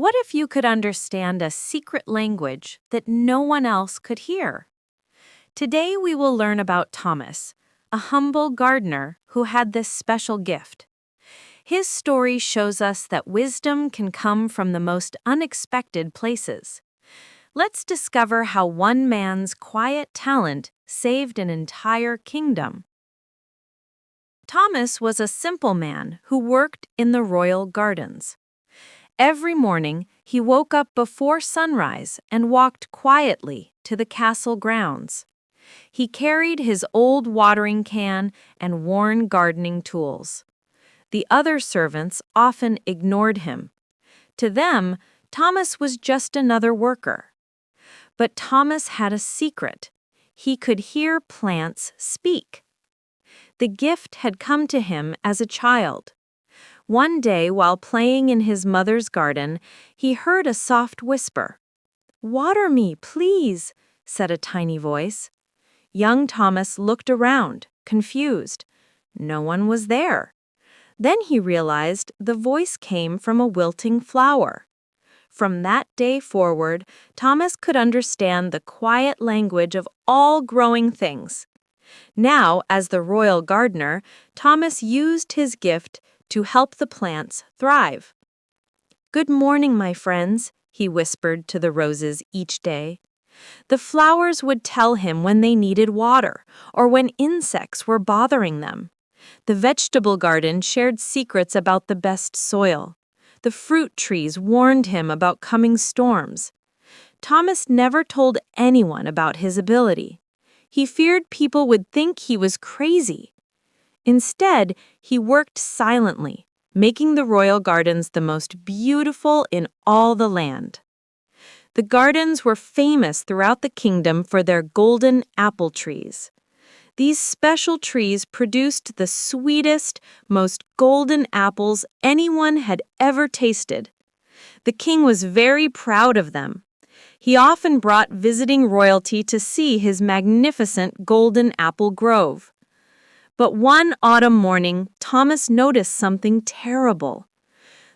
What if you could understand a secret language that no one else could hear? Today we will learn about Thomas, a humble gardener who had this special gift. His story shows us that wisdom can come from the most unexpected places. Let's discover how one man's quiet talent saved an entire kingdom. Thomas was a simple man who worked in the royal gardens. Every morning, he woke up before sunrise and walked quietly to the castle grounds. He carried his old watering can and worn gardening tools. The other servants often ignored him. To them, Thomas was just another worker. But Thomas had a secret. He could hear plants speak. The gift had come to him as a child. One day, while playing in his mother's garden, he heard a soft whisper. "Water me, please," said a tiny voice. Young Thomas looked around, confused. No one was there. Then he realized the voice came from a wilting flower. From that day forward, Thomas could understand the quiet language of all growing things. Now, as the royal gardener, Thomas used his gift to help the plants thrive. "Good morning, my friends," he whispered to the roses each day. The flowers would tell him when they needed water or when insects were bothering them. The vegetable garden shared secrets about the best soil. The fruit trees warned him about coming storms. Thomas never told anyone about his ability. He feared people would think he was crazy. Instead, he worked silently, making the royal gardens the most beautiful in all the land. The gardens were famous throughout the kingdom for their golden apple trees. These special trees produced the sweetest, most golden apples anyone had ever tasted. The king was very proud of them. He often brought visiting royalty to see his magnificent golden apple grove. But one autumn morning, Thomas noticed something terrible.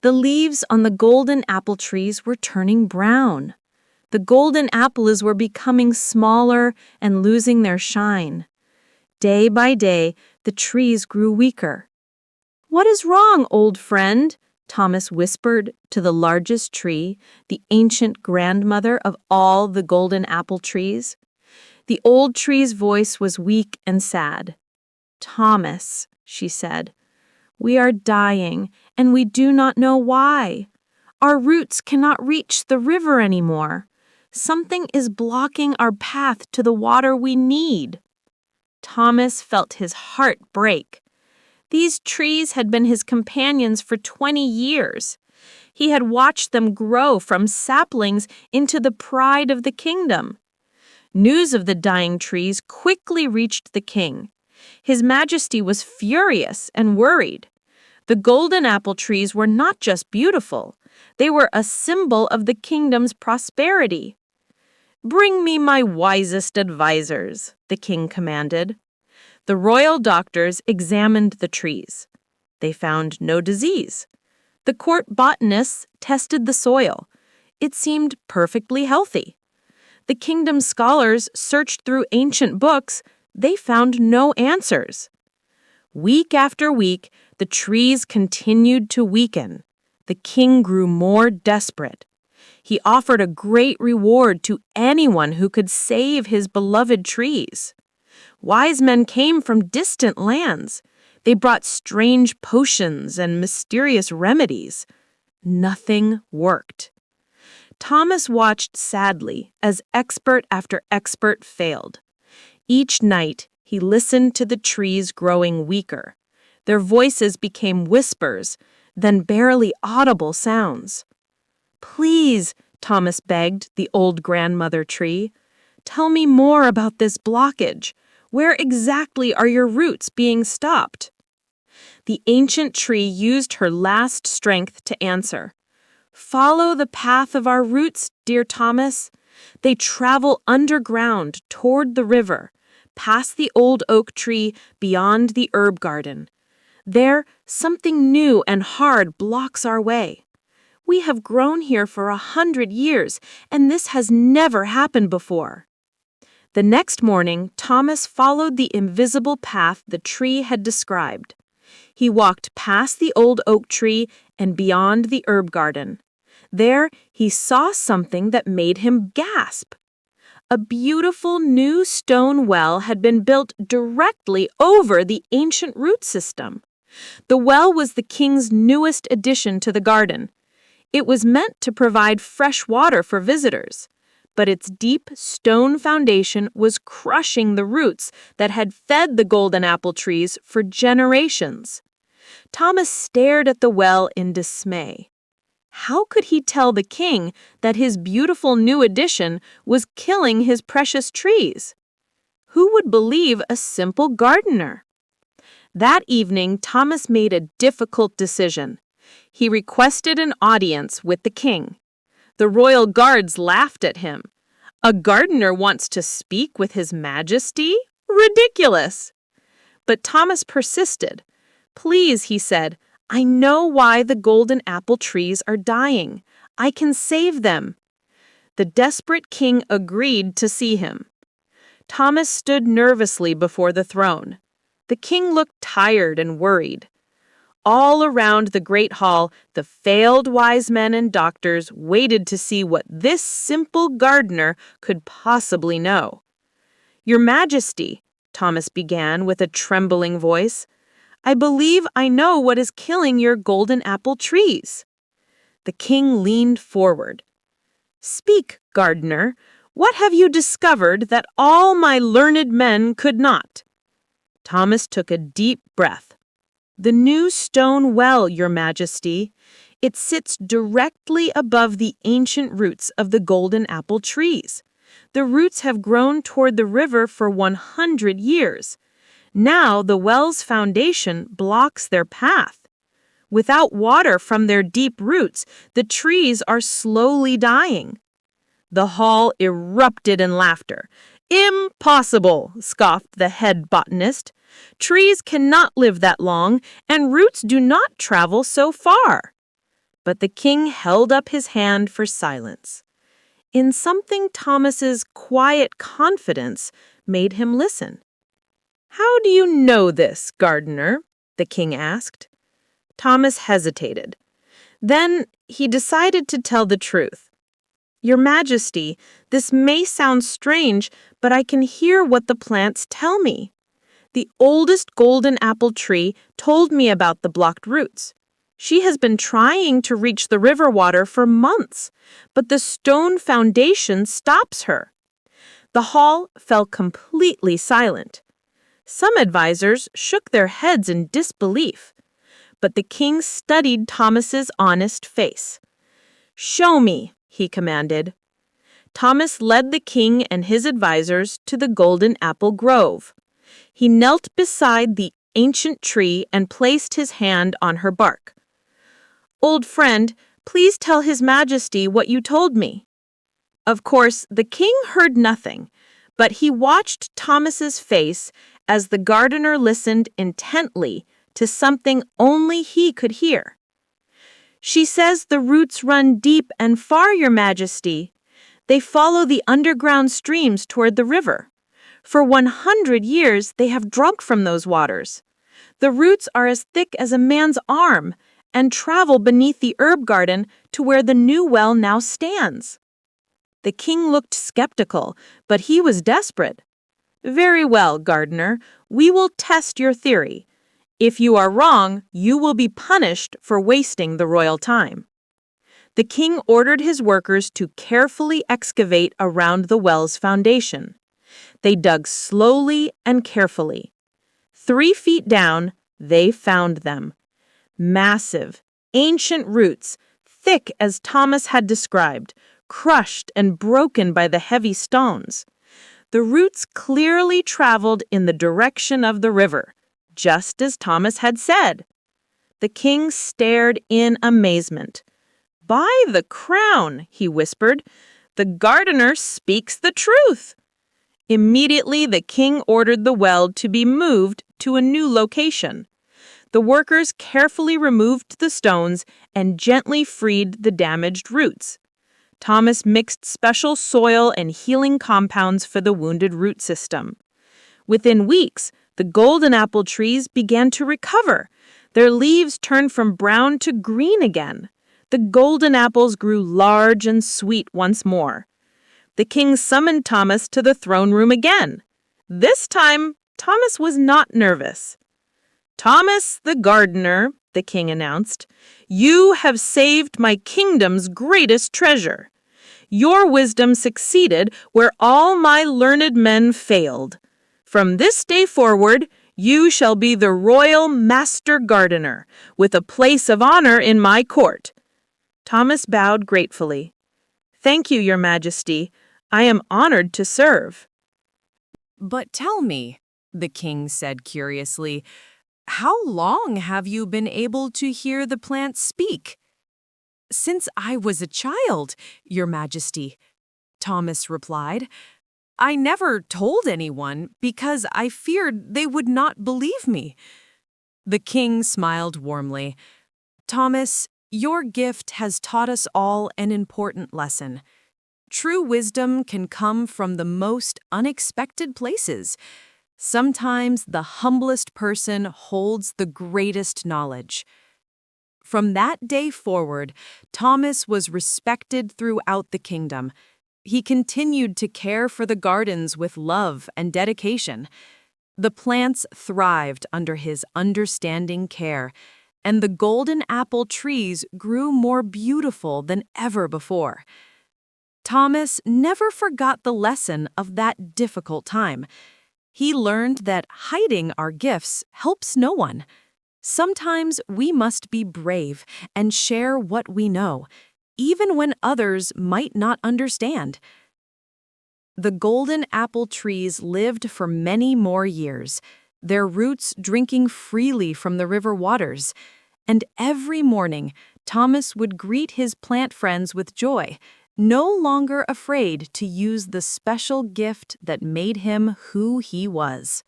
The leaves on the golden apple trees were turning brown. The golden apples were becoming smaller and losing their shine. Day by day, the trees grew weaker. "What is wrong, old friend?" Thomas whispered to the largest tree, the ancient grandmother of all the golden apple trees. The old tree's voice was weak and sad. "Thomas," she said, "we are dying, and we do not know why. Our roots cannot reach the river anymore. Something is blocking our path to the water we need." Thomas felt his heart break. These trees had been his companions for 20 years. He had watched them grow from saplings into the pride of the kingdom. News of the dying trees quickly reached the king. His Majesty was furious and worried. The golden apple trees were not just beautiful, they were a symbol of the kingdom's prosperity. "Bring me my wisest advisors," the king commanded. The royal doctors examined the trees. They found no disease. The court botanists tested the soil. It seemed perfectly healthy. The kingdom's scholars searched through ancient books. They found no answers. Week after week, the trees continued to weaken. The king grew more desperate. He offered a great reward to anyone who could save his beloved trees. Wise men came from distant lands. They brought strange potions and mysterious remedies. Nothing worked. Thomas watched sadly as expert after expert failed. Each night, he listened to the trees growing weaker. Their voices became whispers, then barely audible sounds. "Please," Thomas begged the old grandmother tree, "tell me more about this blockage. Where exactly are your roots being stopped?" The ancient tree used her last strength to answer. "Follow the path of our roots, dear Thomas. They travel underground toward the river, past the old oak tree, beyond the herb garden. There, something new and hard blocks our way. We have grown here for 100 years, and this has never happened before." The next morning, Thomas followed the invisible path the tree had described. He walked past the old oak tree and beyond the herb garden. There, he saw something that made him gasp. A beautiful new stone well had been built directly over the ancient root system. The well was the king's newest addition to the garden. It was meant to provide fresh water for visitors, but its deep stone foundation was crushing the roots that had fed the golden apple trees for generations. Thomas stared at the well in dismay. How could he tell the king that his beautiful new addition was killing his precious trees? Who would believe a simple gardener? That evening, Thomas made a difficult decision. He requested an audience with the king. The royal guards laughed at him. "A gardener wants to speak with his majesty? Ridiculous!" But Thomas persisted. "Please," he said, "I know why the golden apple trees are dying. I can save them." The desperate king agreed to see him. Thomas stood nervously before the throne. The king looked tired and worried. All around the great hall, the failed wise men and doctors waited to see what this simple gardener could possibly know. "Your Majesty," Thomas began with a trembling voice, "I believe I know what is killing your golden apple trees." The king leaned forward. "Speak, gardener. What have you discovered that all my learned men could not?" Thomas took a deep breath. "The new stone well, Your Majesty. It sits directly above the ancient roots of the golden apple trees. The roots have grown toward the river for 100 years. Now the well's foundation blocks their path. Without water from their deep roots, the trees are slowly dying." The hall erupted in laughter. "Impossible," scoffed the head botanist. "Trees cannot live that long, and roots do not travel so far." But the king held up his hand for silence. In something Thomas's quiet confidence made him listen. "How do you know this, gardener?" the king asked. Thomas hesitated. Then he decided to tell the truth. "Your Majesty, this may sound strange, but I can hear what the plants tell me. The oldest golden apple tree told me about the blocked roots. She has been trying to reach the river water for months, but the stone foundation stops her." The hall fell completely silent. Some advisors shook their heads in disbelief, but the king studied Thomas's honest face. "Show me," he commanded. Thomas led the king and his advisors to the golden apple grove. He knelt beside the ancient tree and placed his hand on her bark. "Old friend, please tell His Majesty what you told me." Of course, the king heard nothing, but he watched Thomas's face as the gardener listened intently to something only he could hear. "She says the roots run deep and far, Your Majesty. They follow the underground streams toward the river. For 100 years, they have drunk from those waters. The roots are as thick as a man's arm and travel beneath the herb garden to where the new well now stands." The king looked skeptical, but he was desperate. "Very well, gardener, we will test your theory. If you are wrong, you will be punished for wasting the royal time." The king ordered his workers to carefully excavate around the well's foundation. They dug slowly and carefully. 3 feet down, they found them. Massive, ancient roots, thick as Thomas had described, crushed and broken by the heavy stones. The roots clearly traveled in the direction of the river, just as Thomas had said. The king stared in amazement. "By the crown," he whispered, "the gardener speaks the truth." Immediately, the king ordered the well to be moved to a new location. The workers carefully removed the stones and gently freed the damaged roots. Thomas mixed special soil and healing compounds for the wounded root system. Within weeks, the golden apple trees began to recover. Their leaves turned from brown to green again. The golden apples grew large and sweet once more. The king summoned Thomas to the throne room again. This time, Thomas was not nervous. "Thomas the gardener," the king announced, "you have saved my kingdom's greatest treasure. Your wisdom succeeded where all my learned men failed. From this day forward, you shall be the royal master gardener, with a place of honor in my court." Thomas bowed gratefully. "Thank you, Your Majesty. I am honored to serve." "But tell me," the king said curiously, "how long have you been able to hear the plants speak?" "Since I was a child, Your Majesty," Thomas replied. "I never told anyone because I feared they would not believe me." The king smiled warmly. "Thomas, your gift has taught us all an important lesson. True wisdom can come from the most unexpected places. Sometimes the humblest person holds the greatest knowledge." From that day forward, Thomas was respected throughout the kingdom. He continued to care for the gardens with love and dedication. The plants thrived under his understanding care, and the golden apple trees grew more beautiful than ever before. Thomas never forgot the lesson of that difficult time. He learned that hiding our gifts helps no one. Sometimes we must be brave and share what we know, even when others might not understand. The golden apple trees lived for many more years, their roots drinking freely from the river waters. And every morning, Thomas would greet his plant friends with joy, no longer afraid to use the special gift that made him who he was.